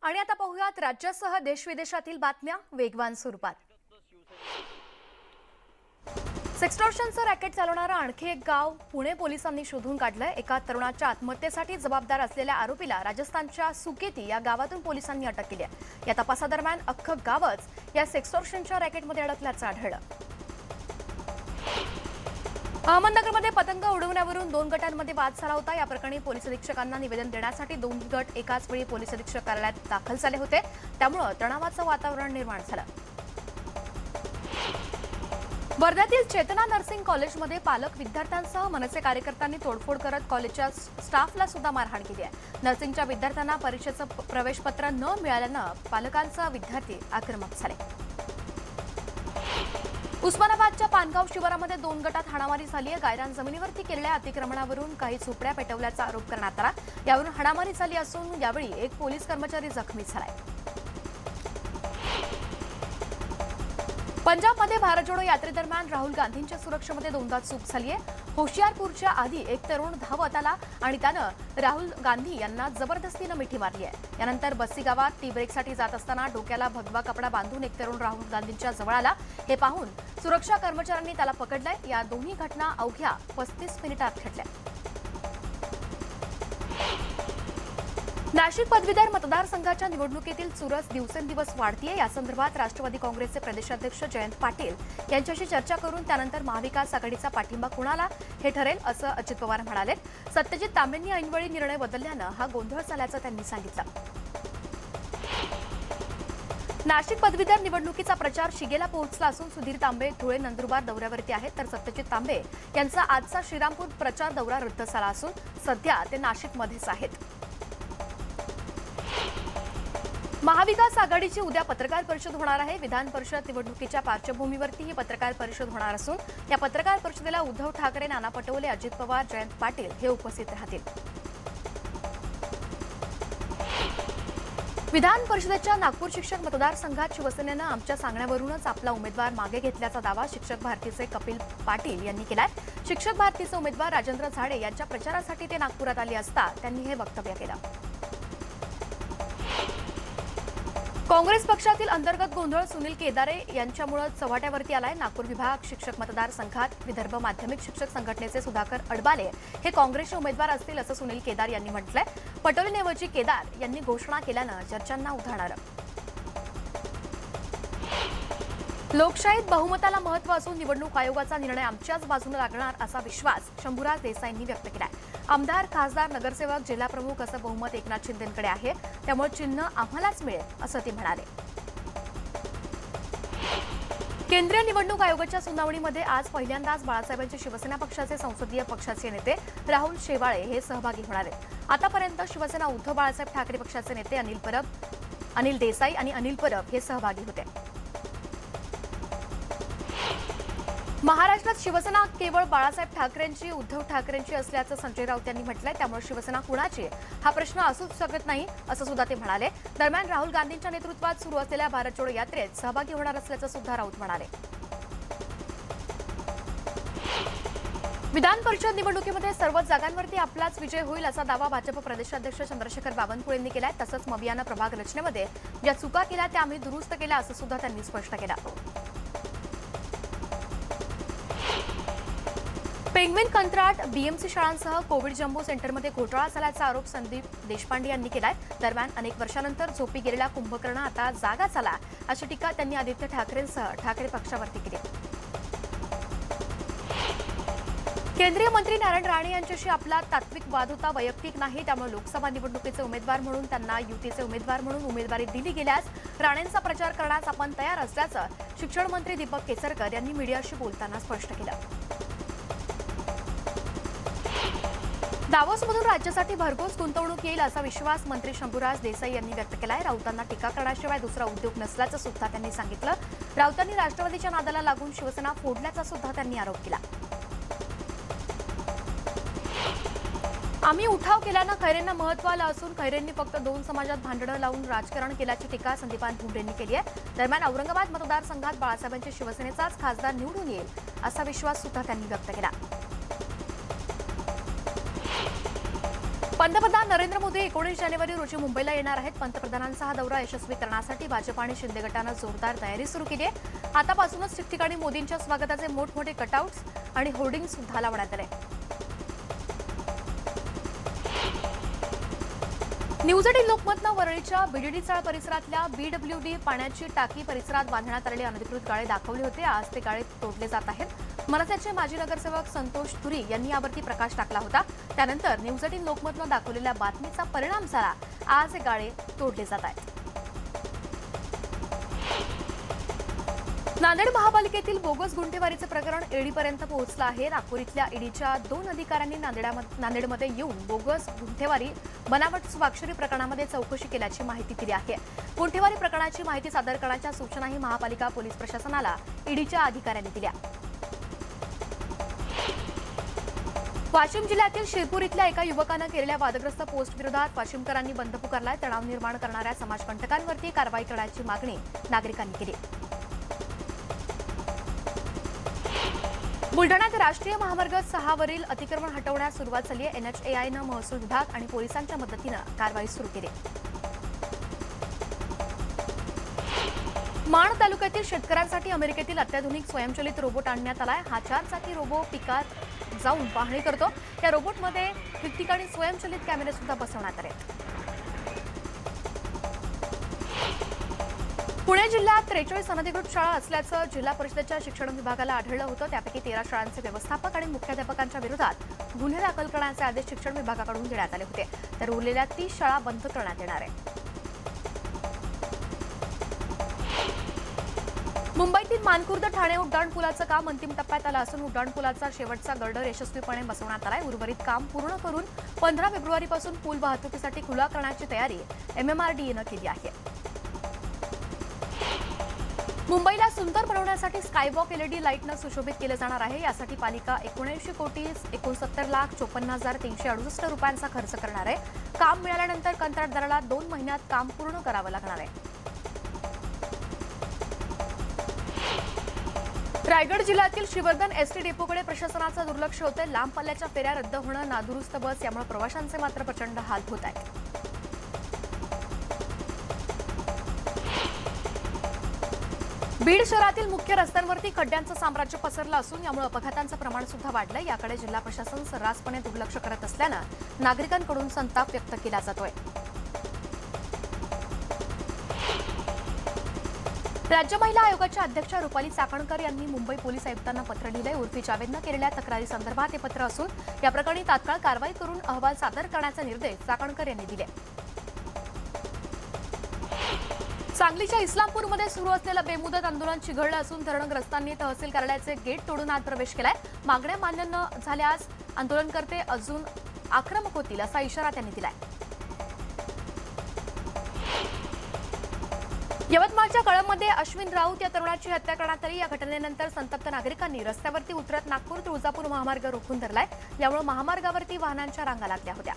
आणि आता पाहूयात राज्यासह देश-विदेशातील बातम्या वेगवान स्वरूपात। सेक्स्टॉर्शनचं रॅकेट चालवणारा आणखी एक गाव पुणे पोलिसांनी शोधून काढलंय। एका तरुणाच्या आत्महत्येसाठी जबाबदार असलेल्या आरोपीला राजस्थानच्या सुकेती या गावातून पोलिसांनी अटक केली आहे। या तपासादरम्यान अख्खं गावच या सेक्स्टॉर्शनच्या रॅकेटमध्ये अडकल्याचं आढळलं। अहमदनगरमध्ये पतंग उडवण्यावरून 2 गटांमध्ये वाद झाला होता। या प्रकरणी पोलीस अधीक्षकांना निवेदन देण्यासाठी 2 गट एकाच वेळी पोलीस अधीक्षक कार्यालयात दाखल झाले होते, त्यामुळे तणावाचं वातावरण निर्माण झालं। वर्ध्यातील चेतना नर्सिंग कॉलेजमध्ये पालक विद्यार्थ्यांसह मनसे कार्यकर्त्यांनी तोडफोड करत कॉलेजच्या स्टाफला सुद्धा मारहाण केली आहे। नर्सिंगच्या विद्यार्थ्यांना परीक्षेचं प्रवेशपत्र न मिळाल्यानं पालकांसह विद्यार्थी आक्रमक झाले। उस्मानाबादच्या पानगाव शिवारामध्ये 2 गटात हाणामारी झाली आहे। गायरान जमिनीवरती केलेल्या अतिक्रमणावरून काही झोपड्या पेटवल्याचा आरोप करण्यात आला। यावरून हाणामारी झाली असून यावेळी एक पोलीस कर्मचारी जखमी झालाय। पंजाबमध्ये भारत जोडो यात्रेदरम्यान राहुल गांधींच्या सुरक्षेमध्ये 2दा चूक झाली आहे। होशियारपूरच्या आधी एक तरुण धावत आला आणि त्यानं राहुल गांधी यांना जबरदस्तीनं मिठी मारली आहे। यानंतर बस्सी गावात टी ब्रेकसाठी जात असताना डोक्याला भगवा कपडा बांधून एक तरुण राहुल गांधींच्या जवळ आला। हे पाहून सुरक्षा कर्मचाऱ्यांनी त्याला पकडलंय। या दोन्ही घटना अवघ्या 35 मिनिटात घडल्या। नाशिक पदवीधर मतदारसंघाच्या निवडणुकीतील चुरस दिवसेंदिवस वाढतीये। या संदर्भात राष्ट्रवादी काँग्रेसचे प्रदेशाध्यक्ष जयंत पाटील यांच्याशी चर्चा करून त्यानंतर महाविकास आघाडीचा पाठिंबा कुणाला हे ठरेल असं अजित पवार म्हणाले। सत्यजित तांबेंनी ऐनवेळी निर्णय बदलल्यानं हा गोंधळ झाल्याचं त्यांनी सांगितलं। नाशिक पदवीधर निवडणुकीचा प्रचार शिगेला पोहोचला असून सुधीर तांबे धुळे नंदुरबार दौऱ्यावरती आहेत, तर सत्यजित तांबे यांचा आजचा श्रीरामपूर प्रचार दौरा रद्द झाला असून सध्या ते नाशिकमध्येच आहेत। महाविकास आघाडीची उद्या पत्रकार परिषद होणार आहे। विधान परिषद निवडणुकीच्या पार्श्वभूमीवरती ही पत्रकार परिषद होणार असून या पत्रकार परिषदेला उद्धव ठाकरे, नाना पटोले, अजित पवार, जयंत पाटील हे उपस्थित राहतील। विधान परिषदेच्या नागपूर शिक्षक मतदारसंघात शिवसेनेनं आमच्या सांगण्यावरूनच आपला उमेदवार मागे घेतल्याचा दावा शिक्षक भारतीचे कपिल पाटील यांनी केलाय। शिक्षक भारतीचे उमेदवार राजेंद्र झाडे यांच्या प्रचारासाठी ते नागपुरात आले असता त्यांनी हे वक्तव्य केलं। काँग्रेस पक्षातील अंतर्गत गोंधळ सुनील केदारे यांच्यामुळे चव्हाट्यावरती आलाय। नागपूर विभाग शिक्षक मतदारसंघात विदर्भ माध्यमिक शिक्षक संघटनेचे सुधाकर अडबाले हे काँग्रेसचे उमेदवार असतील असं सुनील केदार यांनी म्हटलंय। पटोलेंऐवजी केदार यांनी घोषणा केल्यानं चर्चांना उधाण आलं। लोकशाहीत बहुमताला महत्त्व असून निवडणूक आयोगाचा निर्णय आमच्याच बाजूने लागणार असा विश्वास शंभूराज देसाईंनी व्यक्त केलाय। आमदार, खासदार, नगरसेवक, जिल्हाप्रमुख असं बहुमत एकनाथ शिंदेंकडे आहे, त्यामुळे चिन्ह आम्हालाच मिळेल असं ते म्हणाले। केंद्रीय निवडणूक आयोगाच्या सुनावणीमध्ये आज पहिल्यांदाच बाळासाहेबांचे शिवसेना पक्षाचे संसदीय पक्षाचे नेते राहुल शेवाळे हे सहभागी होणार आहेत। आतापर्यंत शिवसेना उद्धव बाळासाहेब ठाकरे पक्षाचे नेते अनिल देसाई आणि अनिल परब हे सहभागी होते। महाराष्ट्रात शिवसेना केवळ बाळासाहेब ठाकरेंची, उद्धव ठाकरेंची असल्याचं संजय राऊत यांनी म्हटलंय, त्यामुळे शिवसेना कुणाची हा प्रश्न असूच शकत नाही असं सुद्धा ते म्हणाले। दरम्यान राहुल गांधींच्या नेतृत्वात सुरू असलेल्या भारत जोडो यात्रेत सहभागी होणार असल्याचं सुद्धा राऊत म्हणाले। विधान परिषद निवडणुकीमध्ये सर्वच जागांवरती आपलाच विजय होईल असा दावा भाजप प्रदेशाध्यक्ष चंद्रशेखर बावनकुळे यांनी केलाय। तसंच मवियानं प्रभाग रचनेमध्ये ज्या चुका केल्या त्या आम्ही दुरुस्त केल्या असं सुद्धा त्यांनी स्पष्ट केलं। पेंग्विन कंत्राट बीएमसी शाळांसह कोविड जम्बो सेंटरमध्ये घोटाळा झाल्याचा आरोप संदीप देशपांडे यांनी केलाय। दरम्यान अनेक वर्षांनंतर झोपी गेलेला कुंभकर्ण आता जागा झाला अशी टीका त्यांनी आदित्य ठाकरेंसह ठाकरे पक्षावरती केली। केंद्रीय मंत्री नारायण राणे यांच्याशी आपला तात्विक वाद होता, वैयक्तिक नाही, त्यामुळे लोकसभा निवडणुकीचे उमेदवार म्हणून त्यांना युतीचे उमेदवार म्हणून उमेदवारी दिली गेल्यास राणेंचा प्रचार करण्यास आपण तयार असल्याचं शिक्षण मंत्री दीपक केसरकर यांनी मीडियाशी बोलताना स्पष्ट केलं। दावोसमधून राज्यासाठी भरघोस गुंतवणूक येईल असा विश्वास मंत्री शंभूराज देसाई यांनी व्यक्त केलाय। राऊतांना टीका करण्याशिवाय दुसरा उद्योग नसल्याचं सुद्धा त्यांनी सांगितलं। राऊतांनी राष्ट्रवादीच्या नादाला लागून शिवसेना फोडल्याचा सुद्धा त्यांनी आरोप केला। आम्ही उठाव केल्यानं खैरेंना महत्त्व आलं असून खैरेंनी फक्त 2 समाजात भांडणं लावून राजकारण केल्याची टीका संदीपान भुमरेंनी केली आहे। दरम्यान औरंगाबाद मतदारसंघात बाळासाहेबांचे शिवसेनेचाच खासदार निवडून येईल असा विश्वास सुद्धा त्यांनी व्यक्त केला। पंतप्रधान नरेंद्र मोदी 19 जानेवारी रोजी मुंबईला येणार आहेत. पंतप्रधानांचा हा दौरा यशस्वी करण्यासाठी भाजप आणि शिंदे गटानं जोरदार तयारी सुरू केली आहे. आतापासूनच ठिकठिकाणी मोदींच्या स्वागताचे मोठमोठे कटआउट्स आणि होर्डिंग सुद्धा लावण्यात आले. न्यूज 18 लोकमतनं वरळीच्या बीडीडी चाळ परिसरातल्या बीडब्ल्यूडी पाण्याची टाकी परिसरात बांधण्यात आलेले अनधिकृत गाळे दाखवले होते. आज ते गाळे तोडले जात आहेत. मनसेचे माजी नगरसेवक संतोष तुरी यांनी यावरती प्रकाश टाकला होता. त्यानंतर न्यूज 18 लोकमतनं दाखवलेल्या बातमीचा परिणाम झाला. आज हे गाळे तोडले जात आहेत. नांदेड महापालिकेतील बोगस गुंठेवारीचे प्रकरण ईडीपर्यंत पोहोचलं आहे. नागपूर इथल्या ईडीच्या 2 अधिकाऱ्यांनी नांदेडमध्ये येऊन बोगस गुंठेवारी बनावट स्वाक्षरी प्रकरणामध्ये चौकशी केल्याची माहिती दिली आहे. गुंठेवारी प्रकरणाची माहिती सादर करण्याच्या सूचनाही महापालिका पोलीस प्रशासनाला ईडीच्या अधिकाऱ्यांनी दिल्या. वाशिम जिल्ह्यातील शिरपूर इथल्या एका युवकानं केलेल्या वादग्रस्त पोस्ट विरोधात वाशिमकरांनी बंद पुकारलाय. तणाव निर्माण करणाऱ्या समाजकंटकांवरती कारवाई करण्याची मागणी नागरिकांनी केली. बुलढाण्यात राष्ट्रीय महामार्ग 6 वरील अतिक्रमण हटवण्यास सुरुवात झाली आहे. NHAIनं महसूल विभाग आणि पोलिसांच्या मदतीनं कारवाई सुरू केली. माण तालुक्यातील शेतकऱ्यांसाठी अमेरिकेतील अत्याधुनिक स्वयंचलित रोबोट आणण्यात आलाय. हा 4 चाकी रोबो पिकात जाऊन पाहणी करतो. या रोबोटमध्ये ठिकठिकाणी स्वयंचलित कॅमेरे सुद्धा बसवण्यात आले. पुणे जिल्ह्यात 43 अनधिकृत शाळा असल्याचं जिल्हा परिषदेच्या शिक्षण विभागाला आढळलं होतं. त्यापैकी 13 शाळांचे व्यवस्थापक आणि मुख्याध्यापकांच्या विरोधात गुन्हे दाखल करण्याचे आदेश शिक्षण विभागाकडून देण्यात आले होते. तर उरलेल्या 30 शाळा बंद करण्यात येणार आहे. मुंबईतील मानखुर्द ठाणे उड्डाणपुलाचं काम अंतिम टप्प्यात आलं असून उड्डाणपुलाचा शेवटचा गर्डर यशस्वीपणे बसवण्यात आलाय. उर्वरित काम पूर्ण करून 15 फेब्रुवारीपासून पूल वाहतुकीसाठी खुला करण्याची तयारी MMRDAनं केली आहे. मुंबईला सुंदर बनवण्यासाठी स्कायवॉक LED लाईटनं सुशोभित केलं जाणार आहे. यासाठी पालिका 79,69,54,368 रुपयांचा खर्च करणार आहे. काम मिळाल्यानंतर कंत्राटदाराला 2 महिन्यात काम पूर्ण करावं लागणार आहे. रायगड जिल्ह्यातील श्रीवर्धन एसटी डेपोकडे प्रशासनाचं दुर्लक्ष होतंय. लांब पल्ल्याच्या फेऱ्या रद्द होणं, नादुरुस्त बस यामुळे प्रवाशांचे मात्र प्रचंड हाल होत आहेत. बीड शहरातील मुख्य रस्त्यांवरती खड्ड्यांचं साम्राज्य पसरलं असून यामुळे अपघातांचं प्रमाण सुद्धा वाढलंय. याकडे जिल्हा प्रशासन सर्रासपणे दुर्लक्ष करत असल्यानं नागरिकांकडून संताप व्यक्त केला जातोय. राज्य महिला आयोगाच्या अध्यक्षा रुपाली चाकणकर यांनी मुंबई पोलीस आयुक्तांना पत्र लिहिलंय. उर्फी जावेदनं केलेल्या तक्रारीसंदर्भात हे पत्र असून या प्रकरणी तात्काळ कारवाई करून अहवाल सादर करण्याचे निर्देश चाकणकर यांनी दिले. सांगलीच्या इस्लामपूरमध्ये सुरू असलेलं बेमुदत आंदोलन चिघळलं असून धरणग्रस्तांनी तहसील कार्यालयाचे गेट तोडून आत प्रवेश केलाय. मागण्या मान्य न झाल्यास आंदोलनकर्ते अजून आक्रमक होतील असा इशारा त्यांनी दिलाय. यवतमाळच्या कळंबमध्ये अश्विन राऊत या तरुणाची हत्या करण्यात आली. या घटनेनंतर संतप्त नागरिकांनी रस्त्यावरती उतरत नागपूर तुळजापूर महामार्ग रोखून धरलाय. यामुळे महामार्गावरती वाहनांच्या रांगा लागल्या होत्या.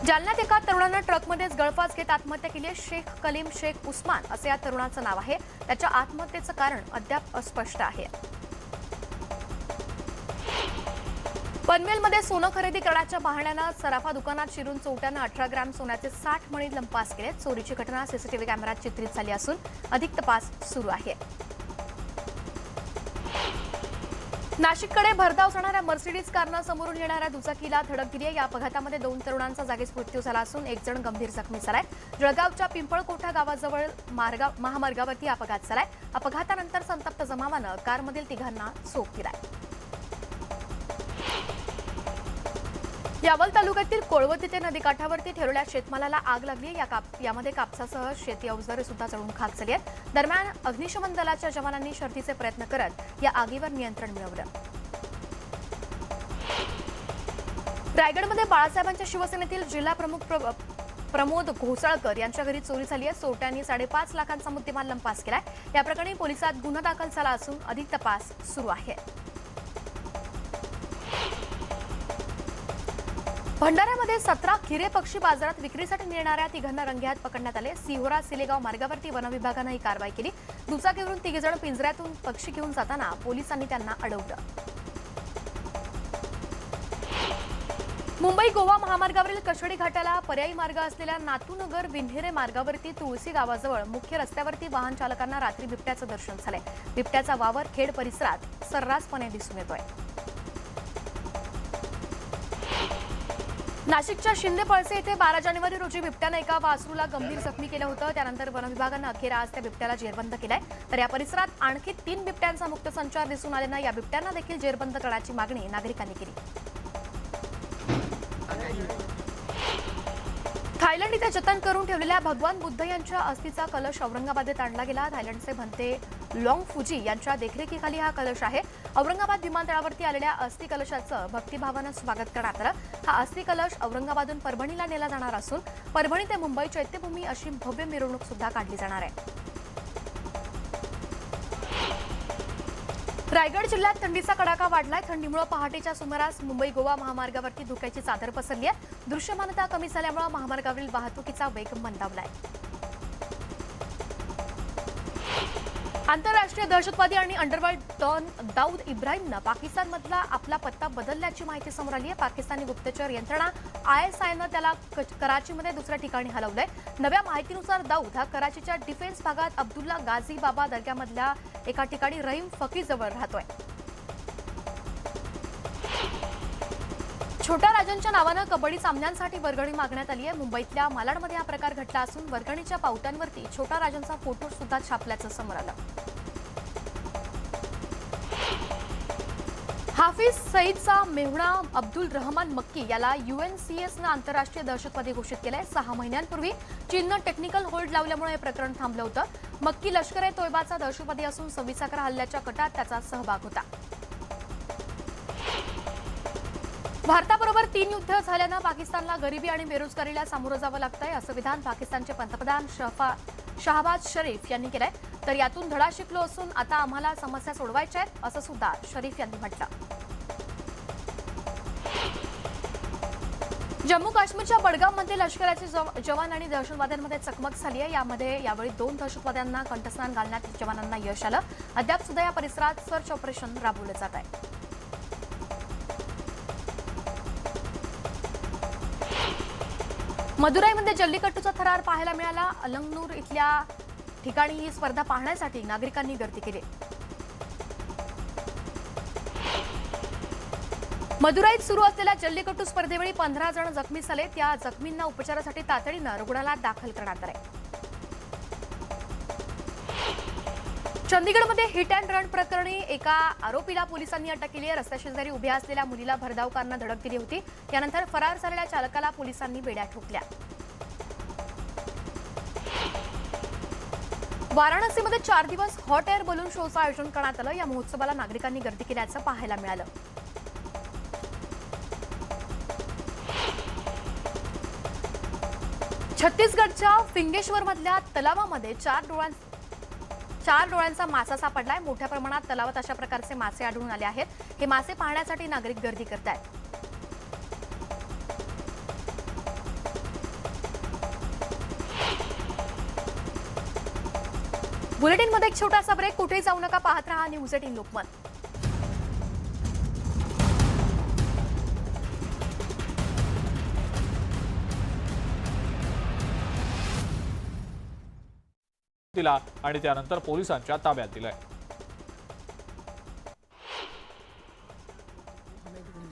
जालन्यात एका तरुणानं ट्रकमध्येच गळफास घेत आत्महत्या केली आहे. शेख कलीम शेख उस्मान असं या तरुणाचं नाव आहे. त्याच्या आत्महत्येचं कारण अद्याप अस्पष्ट आहे. पनवेलमध्ये सोनं खरेदी करण्याच्या बहाण्यानं सराफा दुकानात शिरून चोरट्यानं 18 ग्रॅम सोन्याचे 60 मणी लंपास केले. चोरीची घटना सीसीटीव्ही कॅमेऱ्यात चित्रित झाली असून अधिक तपास सुरू आहे. नाशिककडे भरधाव जाणाऱ्या मर्सिडीज कारनं समोरून येणाऱ्या दुचाकीला धडक दिली आहे. या अपघातामध्ये 2 तरुणांचा जागीच मृत्यू झाला असून 1 जण गंभीर जखमी झालाय. जळगावच्या पिंपळकोठा गावाजवळ महामार्गावरती अपघात झालाय. अपघातानंतर संतप्त जमावानं कारमधील 3घांना चोप दिलाय. यावल तालुक्यातील कोळवती ते नदीकाठावरती ठेवलेल्या शेतमालाला आग लागली. यामध्ये कापसासह शेती अवजारे सुद्धा जळून खाक झाली आहेत. दरम्यान अग्निशमन दलाच्या जवानांनी शर्थीचे प्रयत्न करत या आगीवर नियंत्रण मिळवलं. रायगडमध्ये बाळासाहेबांच्या शिवसेनेतील जिल्हा प्रमुख प्रमोद घोसाळकर यांच्या घरी चोरी झाली आहे. चोरट्यांनी 5.5 लाखांचा मुद्देमाल लंपास केलाय. या प्रकरणी पोलिसात गुन्हा दाखल झाला असून अधिक तपास सुरू आहे. भंडाऱ्यामध्ये 17 खिरे पक्षी बाजारात विक्रीसाठी नेणाऱ्या 3घांना रंगेहात पकडण्यात आले. सिहोरा सिलेगाव मार्गावरती वनविभागानं ही कारवाई केली. दुचाकीवरून 3 जण पिंजऱ्यातून पक्षी घेऊन जाताना पोलिसांनी त्यांना अडवलं. मुंबई गोवा महामार्गावरील कशेडी घाटाला पर्यायी मार्ग असलेल्या नातूनगर विन्हेरे मार्गावरती तुळशी गावाजवळ मुख्य रस्त्यावरती वाहन चालकांना रात्री बिबट्याचं दर्शन झालंय। बिबट्याचा वावर खेड परिसरात सर्रासपणे दिसून येतोय। नाशिकच्या शिंदेपळसे येथे 12 जानेवारी रोजी बिबट्याने एका वासरूला गंभीर जखमी केलं होतं। त्यानंतर वन विभागानं अखेर आज त्या बिबट्याला जेरबंद केलंय। तर या परिसरात आणखी 3 बिबट्यांचा मुक्त संचार दिसून आल्यानं या बिबट्यांना देखील जेरबंद करण्याची मागणी नागरिकांनी केली। थायलंड इथे जतन करून ठेवलेल्या भगवान बुद्ध यांच्या अस्थीचा कलश औरंगाबादेत आणला गेला। थायलंडचे भंते लॉंग फुजी यांच्या देखरेखीखाली हा कलश आहे। औरंगाबाद विमानतळावरती आलेल्या अस्थी कलशाचं भक्तिभावानं स्वागत करण्यात आलं। हा अस्थी कलश औरंगाबादहून परभणीला नेला जाणार असून परभणी ते मुंबई चैत्यभूमी अशी भव्य मिरवणूक सुद्धा काढली जाणार आहे। रायगड जिल्ह्यात थंडीचा कडाका वाढलाय। थंडीमुळे पहाटेच्या सुमारास मुंबई गोवा महामार्गावरती धुक्याची चादर पसरली आहे। दृश्यमानता कमी झाल्यामुळे महामार्गावरील वाहतुकीचा वेग मंदावलाय। आंतरराष्ट्रीय दहशतवादी आणि अंडरवर्ल्ड डॉन दाऊद इब्राहिमनं पाकिस्तानमधला आपला पत्ता बदलल्याची माहिती समोर आली आहे। पाकिस्तानी गुप्तचर यंत्रणा ISIनं त्याला कराचीमध्ये दुसऱ्या ठिकाणी हलवलंय। नव्या माहितीनुसार दाऊद हा कराचीच्या डिफेन्स भागात अब्दुल्ला गाझी बाबा दर्ग्यामधल्या एका ठिकाणी रहीम फकीजवळ राहतोय। छोट्या राजांच्या नावानं कबड्डी सामन्यांसाठी वर्गणी मागण्यात आली आहे। मुंबईतल्या मालाडमध्ये हा प्रकार घडला असून वर्गणीच्या पावत्यांवरती छोटा राजांचा फोटो सुद्धा छापल्याचं समोर आलं। हाफिज सईदचा मेहुणा अब्दुल रहमान मक्की याला UNCSनं आंतरराष्ट्रीय दहशतवादी घोषित केलंय। 6 महिन्यांपूर्वी चीननं टेक्निकल होल्ड लावल्यामुळे हे प्रकरण थांबलं होतं। मक्की लष्कर-ए-तोयबाचा दहशतवादी असून 26 हल्ल्याच्या कटात त्याचा सहभाग होता। भारताबरोबर 3 युद्ध झाल्यानं पाकिस्तानला गरिबी आणि बेरोजगारीला सामोरं जावं लागतंय असं विधान पाकिस्तानचे पंतप्रधान शहबाज शरीफ यांनी केलंय। तर यातून धडा शिकलो असून आता आम्हाला समस्या सोडवायच्या आहेत असं सुद्धा शरीफ यांनी म्हटलं। जम्मू काश्मीरच्या बडगाममध्ये लष्कराचे जवान आणि दहशतवाद्यांमध्ये चकमक झाली आहे। यावेळी 2 दहशतवाद्यांना कंठस्नान घालण्यात जवानांना यश आलं। अद्याप सुद्धा या परिसरात सर्च ऑपरेशन राबवलं जात आहे। मदुराईमध्ये जल्लीकट्टूचा थरार पाहायला मिळाला। अलंगनूर इथल्या ठिकाणी ही स्पर्धा पाहण्यासाठी नागरिकांनी गर्दी केली। मदुराईत सुरू असलेल्या जल्लीकट्टू स्पर्धेवेळी 15 जण जखमी झाले। त्या जखमींना उपचारासाठी तातडीनं रुग्णालयात दाखल करण्यात आले। चंदीगडमध्ये हिट अँड रन प्रकरणी एका आरोपीला पोलिसांनी अटक केली आहे। रस्त्याशेजारी उभ्या असलेल्या मुलीला भरधाव कारनं धडक दिली होती। यानंतर फरार झालेल्या चालकाला पोलिसांनी बेड्या ठोकल्या। वाराणसीमध्ये 4 दिवस हॉट एअर बलून शोचं आयोजन करण्यात आलं। या महोत्सवाला नागरिकांनी गर्दी केल्याचं पाहायला मिळालं। छत्तीसगडच्या फिंगेश्वरमधल्या तलावामध्ये 4 डोळ्यांचा मासा सापडलाय। मोठ्या प्रमाणात तलावात अशा प्रकारचे मासे आढळून आले आहेत। हे मासे पाहण्यासाठी नागरिक गर्दी करत आहेत। बुलेटिनमध्ये एक छोटासा ब्रेक। कुठेही जाऊ नका, पाहत रहा न्यूज 18 लोकमत। दिला आणि त्यानंतर पोलिसांच्या ताब्यात दिलाय।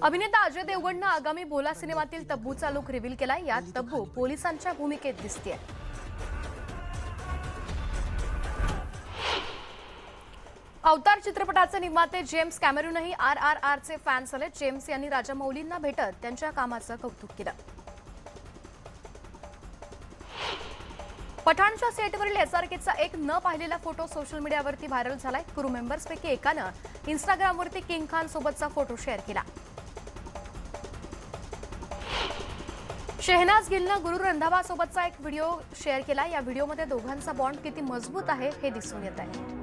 अभिनेता अजय देवगणनं आगामी भोला सिनेमातील तब्बूचा लुक रिव्हील केलाय। यात तब्बू पोलिसांच्या भूमिकेत दिसतेय। अवतार चित्रपटाचे निर्माते जेम्स कॅमेरूनही RRRचे फॅन्स झाले। जेम्स यांनी राजामौलींना भेटत त्यांच्या कामाचं कौतुक केलं। पठाणच्या सेटवरील SRKचा एक न पाहिलेला फोटो सोशल मीडियावरती व्हायरल झालाय। क्रू मेंबर्सपैकी एकानं इंस्टाग्रामवरती किंग खान सोबतचा फोटो शेअर केला। शेहनाज गिलनं गुरु रंधावा सोबतचा एक व्हिडिओ शेअर केला। या व्हिडिओमध्ये दोघांचा बॉन्ड किती मजबूत आहे हे दिसून येत आहे।